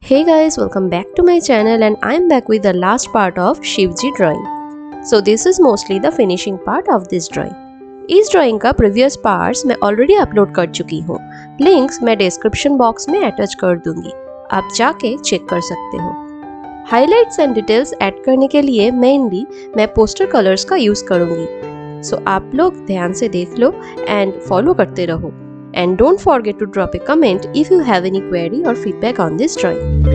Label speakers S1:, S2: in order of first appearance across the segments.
S1: Hey guys, welcome back to my channel and I'm back with the last part of Shivji drawing. So this is mostly the finishing part of this drawing. इस drawing का previous parts मैं already upload कर चुकी हूँ. Links मैं description box में attach कर दूंगी, आप जाके चेक कर सकते हो. हाइलाइट्स एंड डिटेल्स ऐड करने के लिए मेनली मैं पोस्टर कलर्स का यूज करूंगी. सो आप लोग ध्यान से देख लो एंड फॉलो करते रहो. And don't forget to drop a comment if you have any query or feedback on this drawing.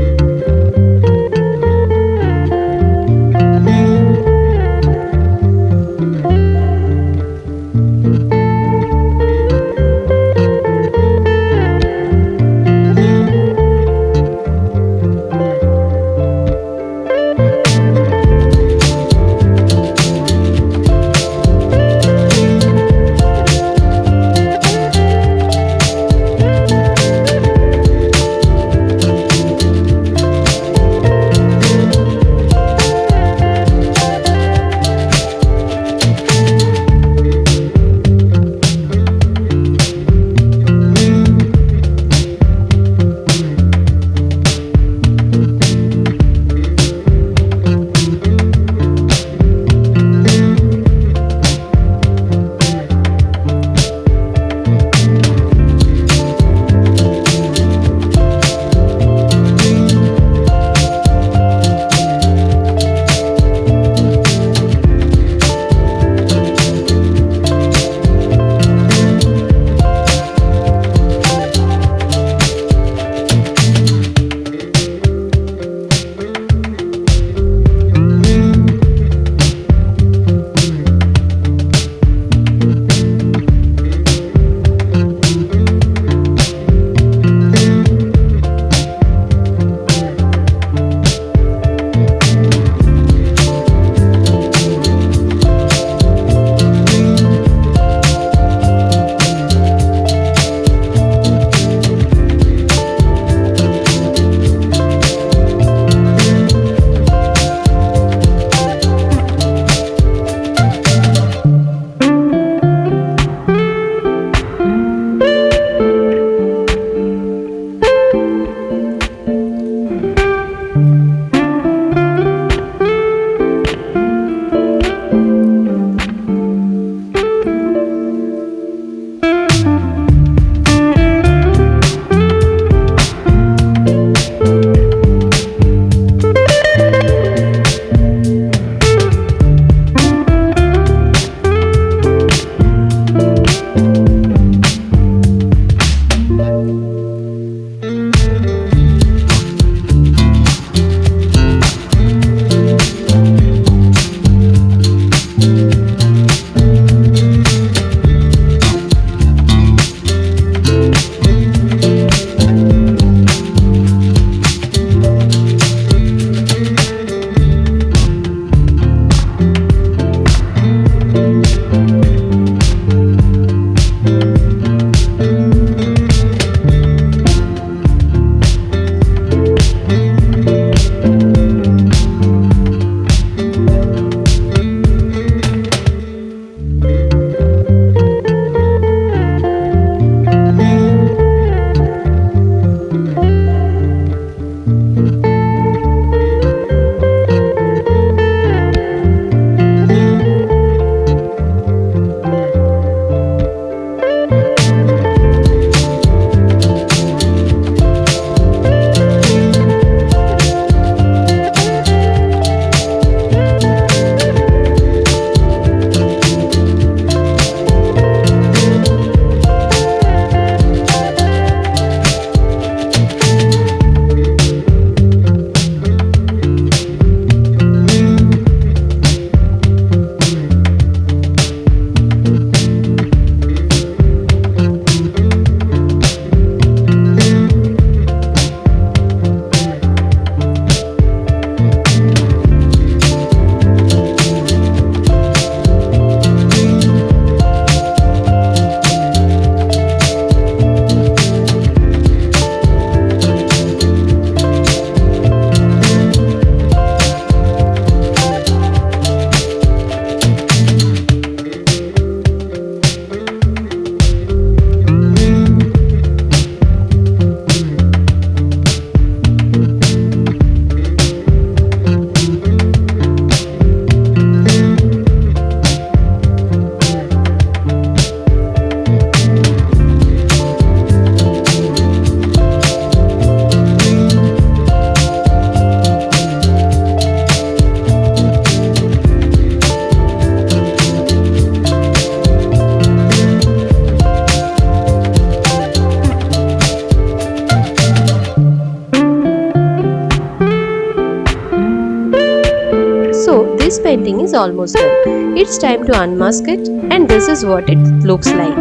S1: painting is almost done. It's time to unmask it and this is what it looks like.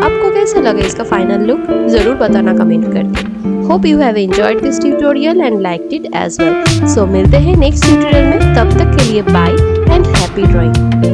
S1: आपको कैसा लगा इसका final look जरूर बताना comment करके. Hope you have enjoyed this tutorial and liked it as well. So मिलते हैं next tutorial में, तब तक के लिए बाय and happy drawing.